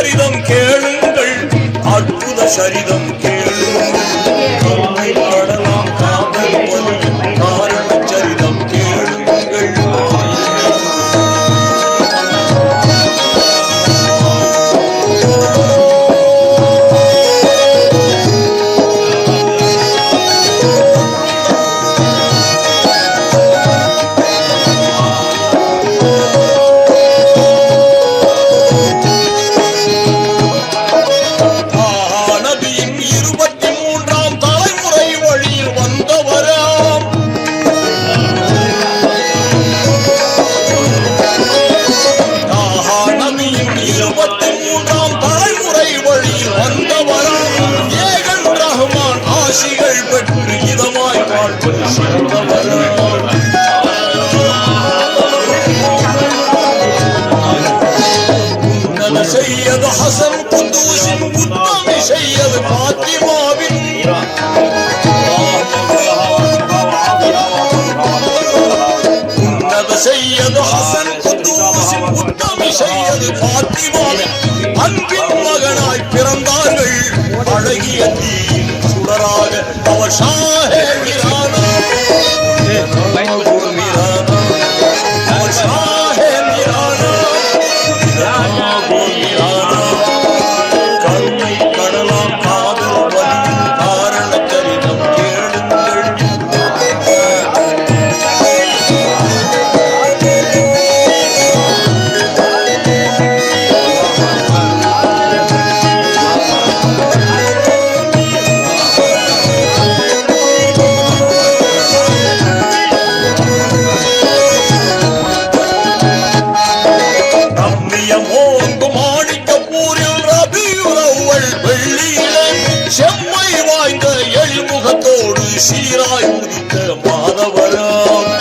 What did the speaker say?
சரிதம் கேளுங்கள், அற்புத சரிதம் கேளுங்கள். கருணை பாடலாம் காதல் வலியும் காரண சரிதம் கேளுங்கள். பெற்று இதமாய் வாழ்வது உன்னத செய்யது ஹசன் குதூஸின் உத்தமி செய்யது பாத்திமாவின் உன்னத செய்யது ஹசன் குதூஸின் உத்தமி செய்யது பாத்திமாவின் அன்பின் மகனாய் பிறந்தார்கள். அழகிய தீயின் சுடராக அவர் ஷாஹே மிரானா அவர் ஷாஹே மிரானா கருணை கடலாம் காதல் வலியும் காரண சரிதம் கேளுங்கள். செம்மை வாய்ந்த எழில்முகத்தோடு சீராய் உதித்த மாதவரம்